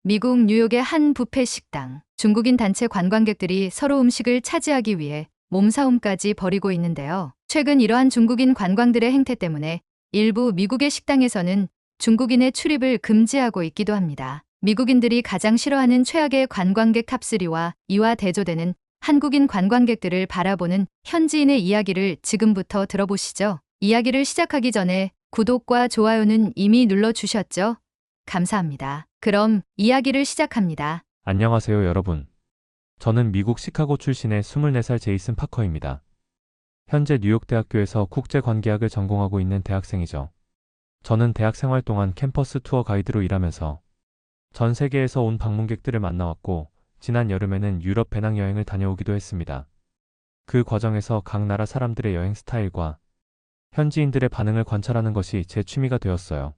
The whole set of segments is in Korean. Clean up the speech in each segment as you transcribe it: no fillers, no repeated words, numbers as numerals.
미국 뉴욕의 한 뷔페 식당. 중국인 단체 관광객들이 서로 음식을 차지하기 위해 몸싸움까지 벌이고 있는데요. 최근 이러한 중국인 관광들의 행태 때문에 일부 미국의 식당에서는 중국인의 출입을 금지하고 있기도 합니다. 미국인들이 가장 싫어하는 최악의 관광객 탑3와 이와 대조되는 한국인 관광객들을 바라보는 현지인의 이야기를 지금부터 들어보시죠. 이야기를 시작하기 전에 구독과 좋아요는 이미 눌러주셨죠? 감사합니다. 그럼 이야기를 시작합니다. 안녕하세요, 여러분. 저는 미국 시카고 출신의 24살 제이슨 파커입니다. 현재 뉴욕대학교에서 국제관계학을 전공하고 있는 대학생이죠. 저는 대학 생활 동안 캠퍼스 투어 가이드로 일하면서 전 세계에서 온 방문객들을 만나왔고, 지난 여름에는 유럽 배낭여행을 다녀오기도 했습니다. 그 과정에서 각 나라 사람들의 여행 스타일과 현지인들의 반응을 관찰하는 것이 제 취미가 되었어요.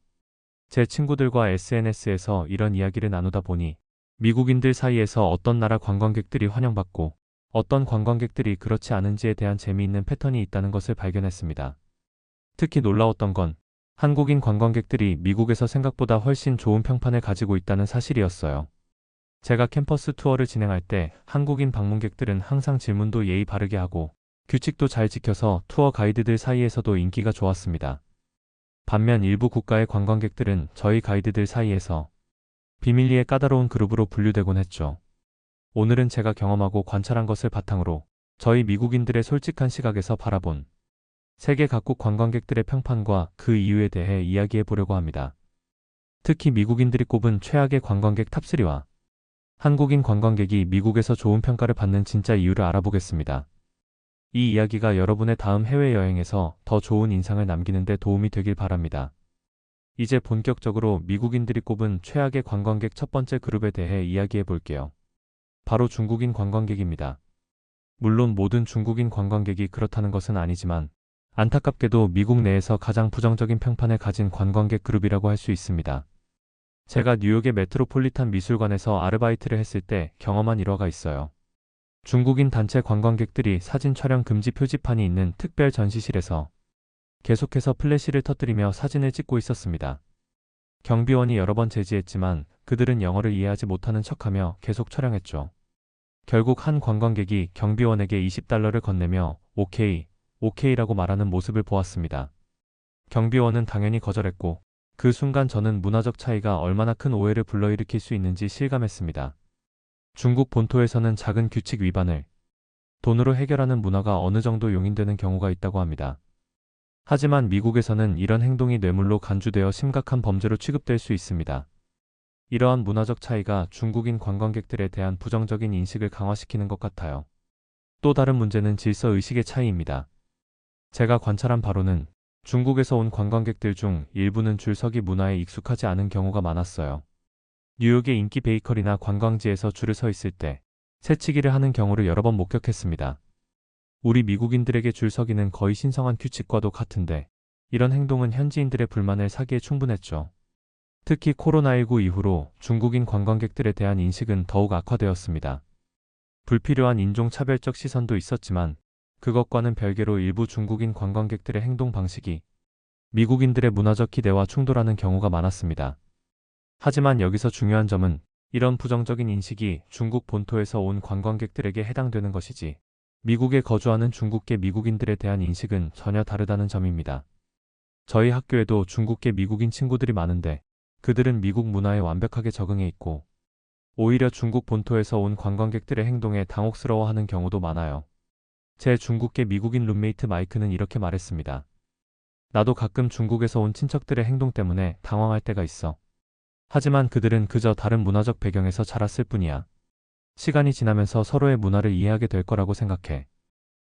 제 친구들과 SNS에서 이런 이야기를 나누다 보니 미국인들 사이에서 어떤 나라 관광객들이 환영받고 어떤 관광객들이 그렇지 않은지에 대한 재미있는 패턴이 있다는 것을 발견했습니다. 특히 놀라웠던 건 한국인 관광객들이 미국에서 생각보다 훨씬 좋은 평판을 가지고 있다는 사실이었어요. 제가 캠퍼스 투어를 진행할 때 한국인 방문객들은 항상 질문도 예의 바르게 하고 규칙도 잘 지켜서 투어 가이드들 사이에서도 인기가 좋았습니다. 반면 일부 국가의 관광객들은 저희 가이드들 사이에서 비밀리에 까다로운 그룹으로 분류되곤 했죠. 오늘은 제가 경험하고 관찰한 것을 바탕으로 저희 미국인들의 솔직한 시각에서 바라본 세계 각국 관광객들의 평판과 그 이유에 대해 이야기해 보려고 합니다. 특히 미국인들이 꼽은 최악의 관광객 탑3와 한국인 관광객이 미국에서 좋은 평가를 받는 진짜 이유를 알아보겠습니다. 이 이야기가 여러분의 다음 해외여행에서 더 좋은 인상을 남기는 데 도움이 되길 바랍니다. 이제 본격적으로 미국인들이 꼽은 최악의 관광객 첫 번째 그룹에 대해 이야기해 볼게요. 바로 중국인 관광객입니다. 물론 모든 중국인 관광객이 그렇다는 것은 아니지만 안타깝게도 미국 내에서 가장 부정적인 평판을 가진 관광객 그룹이라고 할 수 있습니다. 제가 뉴욕의 메트로폴리탄 미술관에서 아르바이트를 했을 때 경험한 일화가 있어요. 중국인 단체 관광객들이 사진 촬영 금지 표지판이 있는 특별 전시실에서 계속해서 플래시를 터뜨리며 사진을 찍고 있었습니다. 경비원이 여러 번 제지했지만 그들은 영어를 이해하지 못하는 척하며 계속 촬영했죠. 결국 한 관광객이 경비원에게 $20를 건네며 오케이, 오케이라고 말하는 모습을 보았습니다. 경비원은 당연히 거절했고 그 순간 저는 문화적 차이가 얼마나 큰 오해를 불러일으킬 수 있는지 실감했습니다. 중국 본토에서는 작은 규칙 위반을 돈으로 해결하는 문화가 어느 정도 용인되는 경우가 있다고 합니다. 하지만 미국에서는 이런 행동이 뇌물로 간주되어 심각한 범죄로 취급될 수 있습니다. 이러한 문화적 차이가 중국인 관광객들에 대한 부정적인 인식을 강화시키는 것 같아요. 또 다른 문제는 질서 의식의 차이입니다. 제가 관찰한 바로는 중국에서 온 관광객들 중 일부는 줄서기 문화에 익숙하지 않은 경우가 많았어요. 뉴욕의 인기 베이커리나 관광지에서 줄을 서 있을 때 새치기를 하는 경우를 여러 번 목격했습니다. 우리 미국인들에게 줄서기는 거의 신성한 규칙과도 같은데 이런 행동은 현지인들의 불만을 사기에 충분했죠. 특히 코로나19 이후로 중국인 관광객들에 대한 인식은 더욱 악화되었습니다. 불필요한 인종차별적 시선도 있었지만 그것과는 별개로 일부 중국인 관광객들의 행동 방식이 미국인들의 문화적 기대와 충돌하는 경우가 많았습니다. 하지만 여기서 중요한 점은 이런 부정적인 인식이 중국 본토에서 온 관광객들에게 해당되는 것이지 미국에 거주하는 중국계 미국인들에 대한 인식은 전혀 다르다는 점입니다. 저희 학교에도 중국계 미국인 친구들이 많은데 그들은 미국 문화에 완벽하게 적응해 있고 오히려 중국 본토에서 온 관광객들의 행동에 당혹스러워하는 경우도 많아요. 제 중국계 미국인 룸메이트 마이크는 이렇게 말했습니다. 나도 가끔 중국에서 온 친척들의 행동 때문에 당황할 때가 있어. 하지만 그들은 그저 다른 문화적 배경에서 자랐을 뿐이야. 시간이 지나면서 서로의 문화를 이해하게 될 거라고 생각해.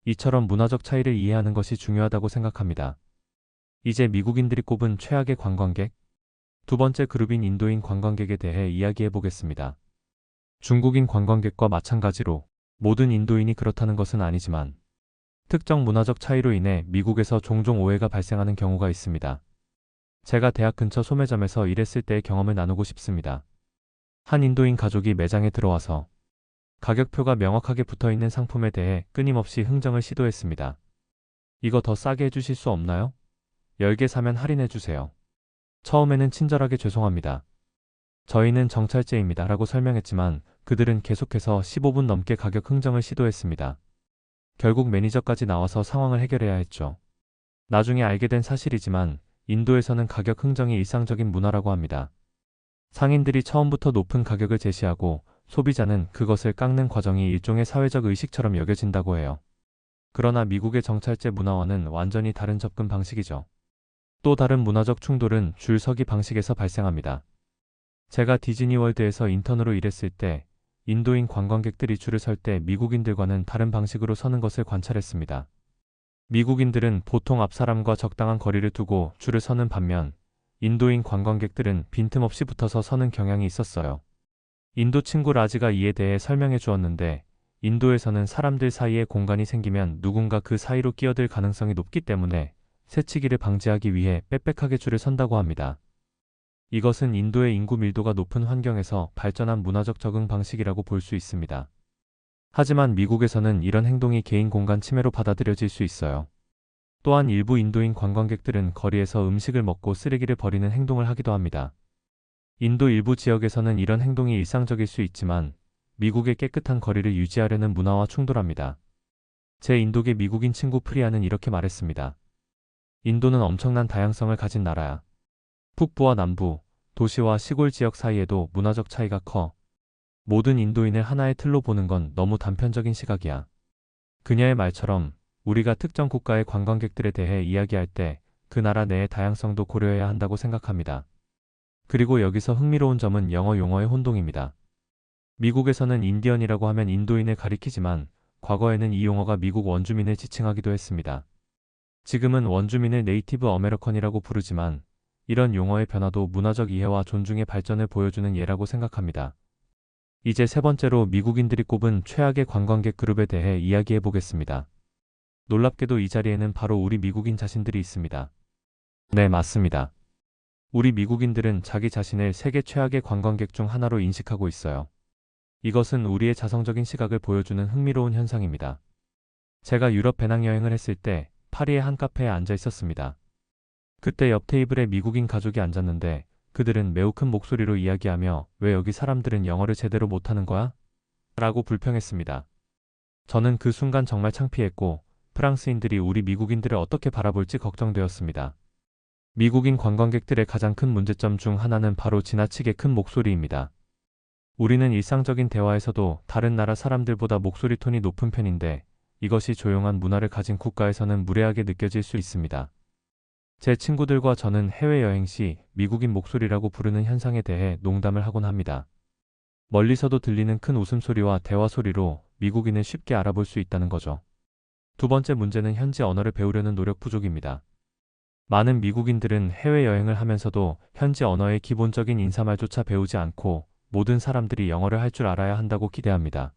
이처럼 문화적 차이를 이해하는 것이 중요하다고 생각합니다. 이제 미국인들이 꼽은 최악의 관광객? 두 번째 그룹인 인도인 관광객에 대해 이야기해 보겠습니다. 중국인 관광객과 마찬가지로 모든 인도인이 그렇다는 것은 아니지만 특정 문화적 차이로 인해 미국에서 종종 오해가 발생하는 경우가 있습니다. 제가 대학 근처 소매점에서 일했을 때의 경험을 나누고 싶습니다. 한 인도인 가족이 매장에 들어와서 가격표가 명확하게 붙어있는 상품에 대해 끊임없이 흥정을 시도했습니다. 이거 더 싸게 해주실 수 없나요? 10개 사면 할인해주세요. 처음에는 친절하게 죄송합니다. 저희는 정찰제입니다 라고 설명했지만 그들은 계속해서 15분 넘게 가격 흥정을 시도했습니다. 결국 매니저까지 나와서 상황을 해결해야 했죠. 나중에 알게 된 사실이지만 인도에서는 가격 흥정이 일상적인 문화라고 합니다. 상인들이 처음부터 높은 가격을 제시하고 소비자는 그것을 깎는 과정이 일종의 사회적 의식처럼 여겨진다고 해요. 그러나 미국의 정찰제 문화와는 완전히 다른 접근 방식이죠. 또 다른 문화적 충돌은 줄 서기 방식에서 발생합니다. 제가 디즈니월드에서 인턴으로 일했을 때 인도인 관광객들이 줄을 설 때 미국인들과는 다른 방식으로 서는 것을 관찰했습니다. 미국인들은 보통 앞 사람과 적당한 거리를 두고 줄을 서는 반면 인도인 관광객들은 빈틈없이 붙어서 서는 경향이 있었어요. 인도 친구 라지가 이에 대해 설명해 주었는데 인도에서는 사람들 사이에 공간이 생기면 누군가 그 사이로 끼어들 가능성이 높기 때문에 새치기를 방지하기 위해 빽빽하게 줄을 선다고 합니다. 이것은 인도의 인구 밀도가 높은 환경에서 발전한 문화적 적응 방식이라고 볼 수 있습니다. 하지만 미국에서는 이런 행동이 개인 공간 침해로 받아들여질 수 있어요. 또한 일부 인도인 관광객들은 거리에서 음식을 먹고 쓰레기를 버리는 행동을 하기도 합니다. 인도 일부 지역에서는 이런 행동이 일상적일 수 있지만 미국의 깨끗한 거리를 유지하려는 문화와 충돌합니다. 제 인도계 미국인 친구 프리아는 이렇게 말했습니다. 인도는 엄청난 다양성을 가진 나라야. 북부와 남부, 도시와 시골 지역 사이에도 문화적 차이가 커. 모든 인도인을 하나의 틀로 보는 건 너무 단편적인 시각이야. 그녀의 말처럼 우리가 특정 국가의 관광객들에 대해 이야기할 때 그 나라 내의 다양성도 고려해야 한다고 생각합니다. 그리고 여기서 흥미로운 점은 영어 용어의 혼동입니다. 미국에서는 인디언이라고 하면 인도인을 가리키지만 과거에는 이 용어가 미국 원주민을 지칭하기도 했습니다. 지금은 원주민을 네이티브 어메리컨이라고 부르지만 이런 용어의 변화도 문화적 이해와 존중의 발전을 보여주는 예라고 생각합니다. 이제 세 번째로 미국인들이 꼽은 최악의 관광객 그룹에 대해 이야기해 보겠습니다. 놀랍게도 이 자리에는 바로 우리 미국인 자신들이 있습니다. 네, 맞습니다. 우리 미국인들은 자기 자신을 세계 최악의 관광객 중 하나로 인식하고 있어요. 이것은 우리의 자성적인 시각을 보여주는 흥미로운 현상입니다. 제가 유럽 배낭여행을 했을 때 파리의 한 카페에 앉아 있었습니다. 그때 옆 테이블에 미국인 가족이 앉았는데 그들은 매우 큰 목소리로 이야기하며 왜 여기 사람들은 영어를 제대로 못하는 거야? 라고 불평했습니다. 저는 그 순간 정말 창피했고 프랑스인들이 우리 미국인들을 어떻게 바라볼지 걱정되었습니다. 미국인 관광객들의 가장 큰 문제점 중 하나는 바로 지나치게 큰 목소리입니다. 우리는 일상적인 대화에서도 다른 나라 사람들보다 목소리 톤이 높은 편인데 이것이 조용한 문화를 가진 국가에서는 무례하게 느껴질 수 있습니다. 제 친구들과 저는 해외여행 시 미국인 목소리라고 부르는 현상에 대해 농담을 하곤 합니다. 멀리서도 들리는 큰 웃음소리와 대화 소리로 미국인을 쉽게 알아볼 수 있다는 거죠. 두 번째 문제는 현지 언어를 배우려는 노력 부족입니다. 많은 미국인들은 해외여행을 하면서도 현지 언어의 기본적인 인사말조차 배우지 않고 모든 사람들이 영어를 할 줄 알아야 한다고 기대합니다.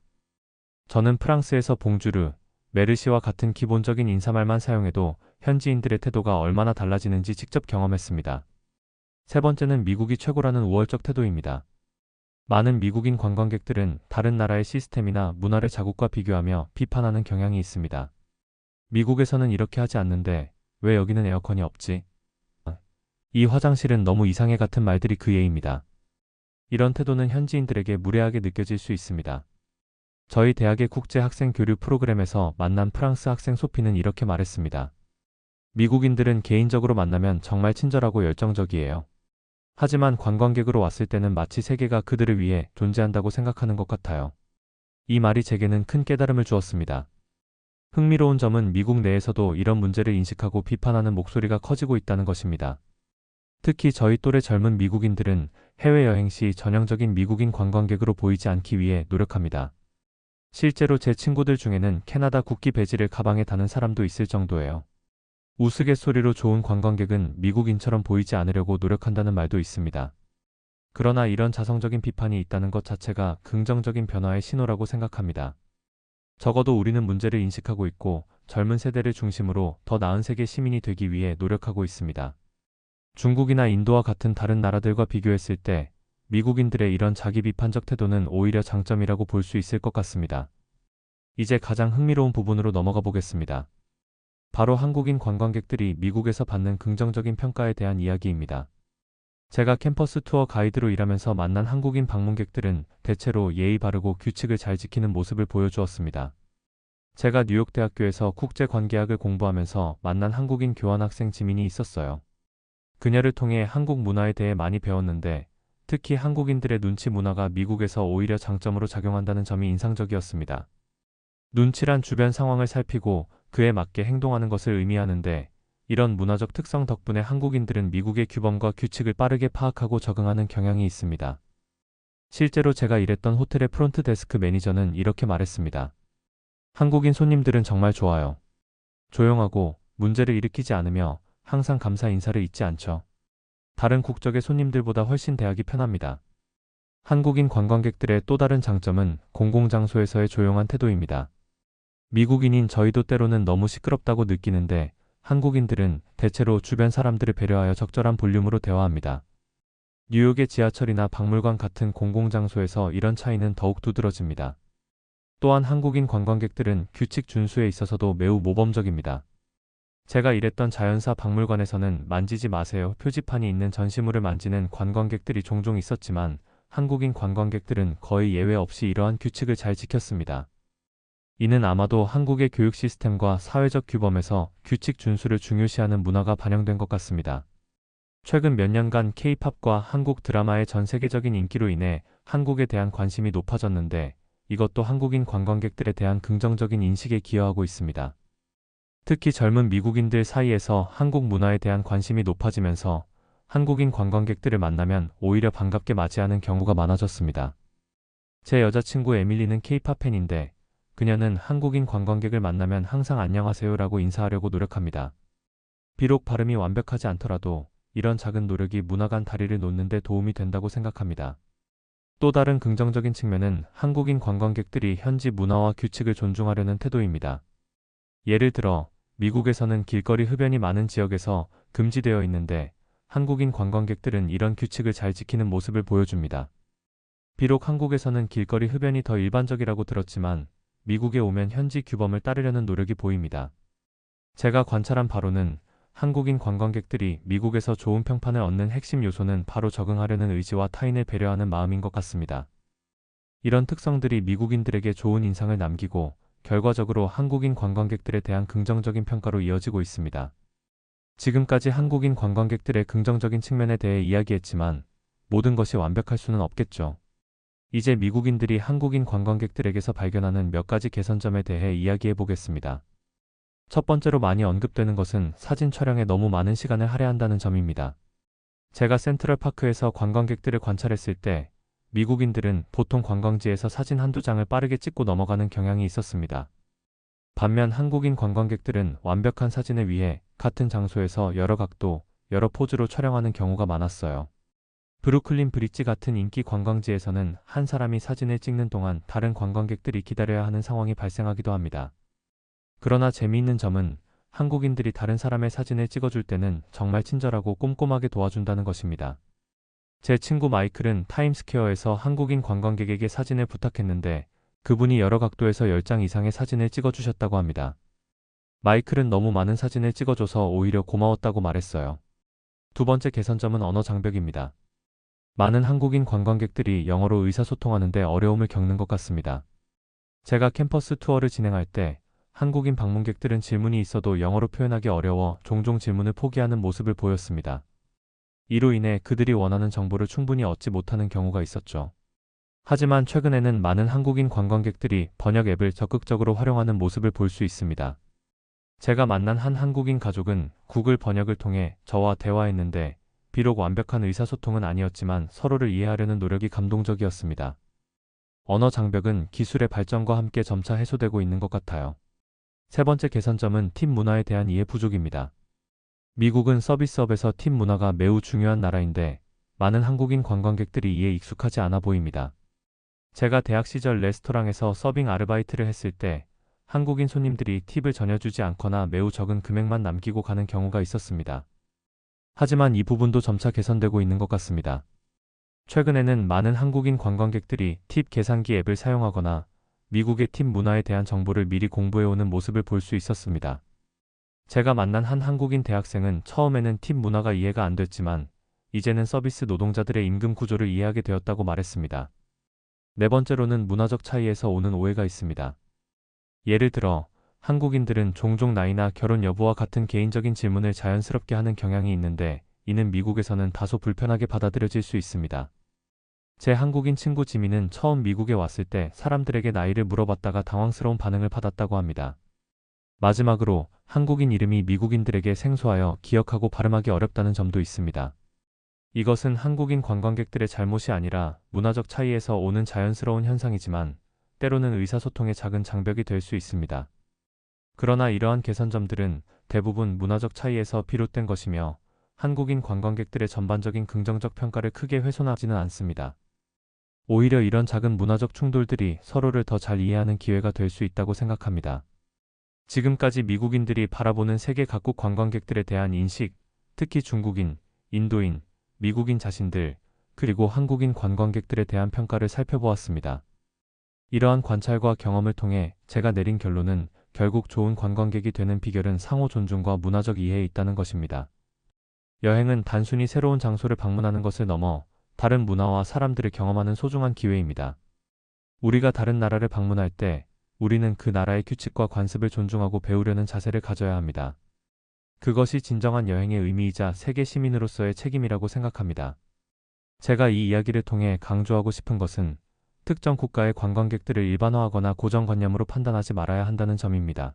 저는 프랑스에서 봉주르, 메르시와 같은 기본적인 인사말만 사용해도 현지인들의 태도가 얼마나 달라지는지 직접 경험했습니다. 세 번째는 미국이 최고라는 우월적 태도입니다. 많은 미국인 관광객들은 다른 나라의 시스템이나 문화를 자국과 비교하며 비판하는 경향이 있습니다. 미국에서는 이렇게 하지 않는데 왜 여기는 에어컨이 없지? 이 화장실은 너무 이상해 같은 말들이 그 예입니다. 이런 태도는 현지인들에게 무례하게 느껴질 수 있습니다. 저희 대학의 국제 학생 교류 프로그램에서 만난 프랑스 학생 소피는 이렇게 말했습니다. 미국인들은 개인적으로 만나면 정말 친절하고 열정적이에요. 하지만 관광객으로 왔을 때는 마치 세계가 그들을 위해 존재한다고 생각하는 것 같아요. 이 말이 제게는 큰 깨달음을 주었습니다. 흥미로운 점은 미국 내에서도 이런 문제를 인식하고 비판하는 목소리가 커지고 있다는 것입니다. 특히 저희 또래 젊은 미국인들은 해외여행 시 전형적인 미국인 관광객으로 보이지 않기 위해 노력합니다. 실제로 제 친구들 중에는 캐나다 국기 배지를 가방에 다는 사람도 있을 정도예요. 우스갯소리로 좋은 관광객은 미국인처럼 보이지 않으려고 노력한다는 말도 있습니다. 그러나 이런 자성적인 비판이 있다는 것 자체가 긍정적인 변화의 신호라고 생각합니다. 적어도 우리는 문제를 인식하고 있고 젊은 세대를 중심으로 더 나은 세계 시민이 되기 위해 노력하고 있습니다. 중국이나 인도와 같은 다른 나라들과 비교했을 때 미국인들의 이런 자기 비판적 태도는 오히려 장점이라고 볼 수 있을 것 같습니다. 이제 가장 흥미로운 부분으로 넘어가 보겠습니다. 바로 한국인 관광객들이 미국에서 받는 긍정적인 평가에 대한 이야기입니다. 제가 캠퍼스 투어 가이드로 일하면서 만난 한국인 방문객들은 대체로 예의 바르고 규칙을 잘 지키는 모습을 보여주었습니다. 제가 뉴욕대학교에서 국제관계학을 공부하면서 만난 한국인 교환학생 지민이 있었어요. 그녀를 통해 한국 문화에 대해 많이 배웠는데 특히 한국인들의 눈치 문화가 미국에서 오히려 장점으로 작용한다는 점이 인상적이었습니다. 눈치란 주변 상황을 살피고 그에 맞게 행동하는 것을 의미하는데 이런 문화적 특성 덕분에 한국인들은 미국의 규범과 규칙을 빠르게 파악하고 적응하는 경향이 있습니다. 실제로 제가 일했던 호텔의 프론트 데스크 매니저는 이렇게 말했습니다. 한국인 손님들은 정말 좋아요. 조용하고 문제를 일으키지 않으며 항상 감사 인사를 잊지 않죠. 다른 국적의 손님들보다 훨씬 대하기 편합니다. 한국인 관광객들의 또 다른 장점은 공공장소에서의 조용한 태도입니다. 미국인인 저희도 때로는 너무 시끄럽다고 느끼는데 한국인들은 대체로 주변 사람들을 배려하여 적절한 볼륨으로 대화합니다. 뉴욕의 지하철이나 박물관 같은 공공장소에서 이런 차이는 더욱 두드러집니다. 또한 한국인 관광객들은 규칙 준수에 있어서도 매우 모범적입니다. 제가 일했던 자연사 박물관에서는 만지지 마세요 표지판이 있는 전시물을 만지는 관광객들이 종종 있었지만 한국인 관광객들은 거의 예외 없이 이러한 규칙을 잘 지켰습니다. 이는 아마도 한국의 교육 시스템과 사회적 규범에서 규칙 준수를 중요시하는 문화가 반영된 것 같습니다. 최근 몇 년간 K-팝과 한국 드라마의 전 세계적인 인기로 인해 한국에 대한 관심이 높아졌는데 이것도 한국인 관광객들에 대한 긍정적인 인식에 기여하고 있습니다. 특히 젊은 미국인들 사이에서 한국 문화에 대한 관심이 높아지면서 한국인 관광객들을 만나면 오히려 반갑게 맞이하는 경우가 많아졌습니다. 제 여자친구 에밀리는 K-팝 팬인데 그녀는 한국인 관광객을 만나면 항상 안녕하세요라고 인사하려고 노력합니다. 비록 발음이 완벽하지 않더라도 이런 작은 노력이 문화 간 다리를 놓는 데 도움이 된다고 생각합니다. 또 다른 긍정적인 측면은 한국인 관광객들이 현지 문화와 규칙을 존중하려는 태도입니다. 예를 들어 미국에서는 길거리 흡연이 많은 지역에서 금지되어 있는데 한국인 관광객들은 이런 규칙을 잘 지키는 모습을 보여줍니다. 비록 한국에서는 길거리 흡연이 더 일반적이라고 들었지만 미국에 오면 현지 규범을 따르려는 노력이 보입니다. 제가 관찰한 바로는 한국인 관광객들이 미국에서 좋은 평판을 얻는 핵심 요소는 바로 적응하려는 의지와 타인을 배려하는 마음인 것 같습니다. 이런 특성들이 미국인들에게 좋은 인상을 남기고 결과적으로 한국인 관광객들에 대한 긍정적인 평가로 이어지고 있습니다. 지금까지 한국인 관광객들의 긍정적인 측면에 대해 이야기했지만 모든 것이 완벽할 수는 없겠죠. 이제 미국인들이 한국인 관광객들에게서 발견하는 몇 가지 개선점에 대해 이야기해 보겠습니다. 첫 번째로 많이 언급되는 것은 사진 촬영에 너무 많은 시간을 할애한다는 점입니다. 제가 센트럴파크에서 관광객들을 관찰했을 때 미국인들은 보통 관광지에서 사진 한두 장을 빠르게 찍고 넘어가는 경향이 있었습니다. 반면 한국인 관광객들은 완벽한 사진을 위해 같은 장소에서 여러 각도, 여러 포즈로 촬영하는 경우가 많았어요. 브루클린 브릿지 같은 인기 관광지에서는 한 사람이 사진을 찍는 동안 다른 관광객들이 기다려야 하는 상황이 발생하기도 합니다. 그러나 재미있는 점은 한국인들이 다른 사람의 사진을 찍어줄 때는 정말 친절하고 꼼꼼하게 도와준다는 것입니다. 제 친구 마이클은 타임스퀘어에서 한국인 관광객에게 사진을 부탁했는데 그분이 여러 각도에서 10장 이상의 사진을 찍어주셨다고 합니다. 마이클은 너무 많은 사진을 찍어줘서 오히려 고마웠다고 말했어요. 두 번째 개선점은 언어 장벽입니다. 많은 한국인 관광객들이 영어로 의사소통하는 데 어려움을 겪는 것 같습니다. 제가 캠퍼스 투어를 진행할 때 한국인 방문객들은 질문이 있어도 영어로 표현하기 어려워 종종 질문을 포기하는 모습을 보였습니다. 이로 인해 그들이 원하는 정보를 충분히 얻지 못하는 경우가 있었죠. 하지만 최근에는 많은 한국인 관광객들이 번역 앱을 적극적으로 활용하는 모습을 볼 수 있습니다. 제가 만난 한 한국인 가족은 구글 번역을 통해 저와 대화했는데 비록 완벽한 의사소통은 아니었지만 서로를 이해하려는 노력이 감동적이었습니다. 언어 장벽은 기술의 발전과 함께 점차 해소되고 있는 것 같아요. 세 번째 개선점은 팀 문화에 대한 이해 부족입니다. 미국은 서비스업에서 팀 문화가 매우 중요한 나라인데 많은 한국인 관광객들이 이에 익숙하지 않아 보입니다. 제가 대학 시절 레스토랑에서 서빙 아르바이트를 했을 때 한국인 손님들이 팁을 전혀 주지 않거나 매우 적은 금액만 남기고 가는 경우가 있었습니다. 하지만 이 부분도 점차 개선되고 있는 것 같습니다. 최근에는 많은 한국인 관광객들이 팁 계산기 앱을 사용하거나 미국의 팁 문화에 대한 정보를 미리 공부해오는 모습을 볼 수 있었습니다. 제가 만난 한 한국인 대학생은 처음에는 팁 문화가 이해가 안 됐지만 이제는 서비스 노동자들의 임금 구조를 이해하게 되었다고 말했습니다. 네 번째로는 문화적 차이에서 오는 오해가 있습니다. 예를 들어, 한국인들은 종종 나이나 결혼 여부와 같은 개인적인 질문을 자연스럽게 하는 경향이 있는데, 이는 미국에서는 다소 불편하게 받아들여질 수 있습니다. 제 한국인 친구 지민은 처음 미국에 왔을 때 사람들에게 나이를 물어봤다가 당황스러운 반응을 받았다고 합니다. 마지막으로 한국인 이름이 미국인들에게 생소하여 기억하고 발음하기 어렵다는 점도 있습니다. 이것은 한국인 관광객들의 잘못이 아니라 문화적 차이에서 오는 자연스러운 현상이지만 때로는 의사소통의 작은 장벽이 될 수 있습니다. 그러나 이러한 개선점들은 대부분 문화적 차이에서 비롯된 것이며 한국인 관광객들의 전반적인 긍정적 평가를 크게 훼손하지는 않습니다. 오히려 이런 작은 문화적 충돌들이 서로를 더 잘 이해하는 기회가 될 수 있다고 생각합니다. 지금까지 미국인들이 바라보는 세계 각국 관광객들에 대한 인식, 특히 중국인, 인도인, 미국인 자신들, 그리고 한국인 관광객들에 대한 평가를 살펴보았습니다. 이러한 관찰과 경험을 통해 제가 내린 결론은 결국 좋은 관광객이 되는 비결은 상호 존중과 문화적 이해에 있다는 것입니다. 여행은 단순히 새로운 장소를 방문하는 것을 넘어 다른 문화와 사람들을 경험하는 소중한 기회입니다. 우리가 다른 나라를 방문할 때 우리는 그 나라의 규칙과 관습을 존중하고 배우려는 자세를 가져야 합니다. 그것이 진정한 여행의 의미이자 세계 시민으로서의 책임이라고 생각합니다. 제가 이 이야기를 통해 강조하고 싶은 것은 특정 국가의 관광객들을 일반화하거나 고정관념으로 판단하지 말아야 한다는 점입니다.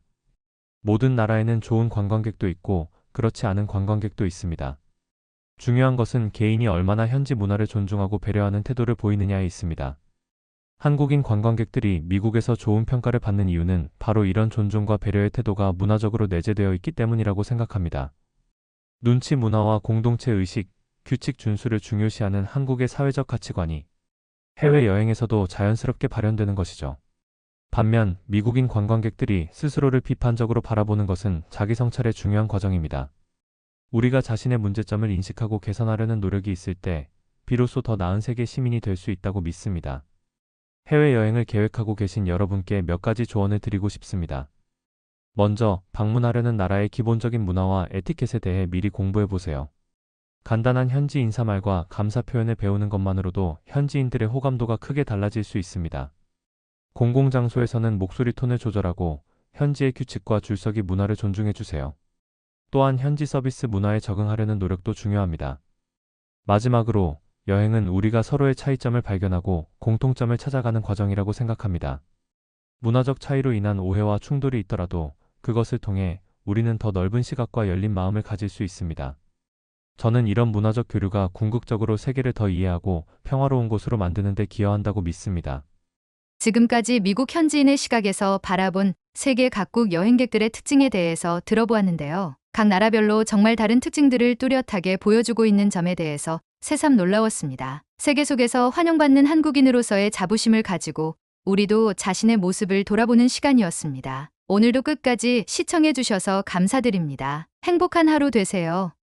모든 나라에는 좋은 관광객도 있고 그렇지 않은 관광객도 있습니다. 중요한 것은 개인이 얼마나 현지 문화를 존중하고 배려하는 태도를 보이느냐에 있습니다. 한국인 관광객들이 미국에서 좋은 평가를 받는 이유는 바로 이런 존중과 배려의 태도가 문화적으로 내재되어 있기 때문이라고 생각합니다. 눈치 문화와 공동체 의식, 규칙 준수를 중요시하는 한국의 사회적 가치관이 해외여행에서도 자연스럽게 발현되는 것이죠. 반면 미국인 관광객들이 스스로를 비판적으로 바라보는 것은 자기 성찰의 중요한 과정입니다. 우리가 자신의 문제점을 인식하고 개선하려는 노력이 있을 때 비로소 더 나은 세계 시민이 될 수 있다고 믿습니다. 해외여행을 계획하고 계신 여러분께 몇 가지 조언을 드리고 싶습니다. 먼저, 방문하려는 나라의 기본적인 문화와 에티켓에 대해 미리 공부해보세요. 간단한 현지 인사말과 감사 표현을 배우는 것만으로도 현지인들의 호감도가 크게 달라질 수 있습니다. 공공장소에서는 목소리 톤을 조절하고 현지의 규칙과 줄서기 문화를 존중해주세요. 또한 현지 서비스 문화에 적응하려는 노력도 중요합니다. 마지막으로, 여행은 우리가 서로의 차이점을 발견하고 공통점을 찾아가는 과정이라고 생각합니다. 문화적 차이로 인한 오해와 충돌이 있더라도 그것을 통해 우리는 더 넓은 시각과 열린 마음을 가질 수 있습니다. 저는 이런 문화적 교류가 궁극적으로 세계를 더 이해하고 평화로운 곳으로 만드는 데 기여한다고 믿습니다. 지금까지 미국 현지인의 시각에서 바라본 세계 각국 여행객들의 특징에 대해서 들어보았는데요. 각 나라별로 정말 다른 특징들을 뚜렷하게 보여주고 있는 점에 대해서 새삼 놀라웠습니다. 세계 속에서 환영받는 한국인으로서의 자부심을 가지고 우리도 자신의 모습을 돌아보는 시간이었습니다. 오늘도 끝까지 시청해 주셔서 감사드립니다. 행복한 하루 되세요.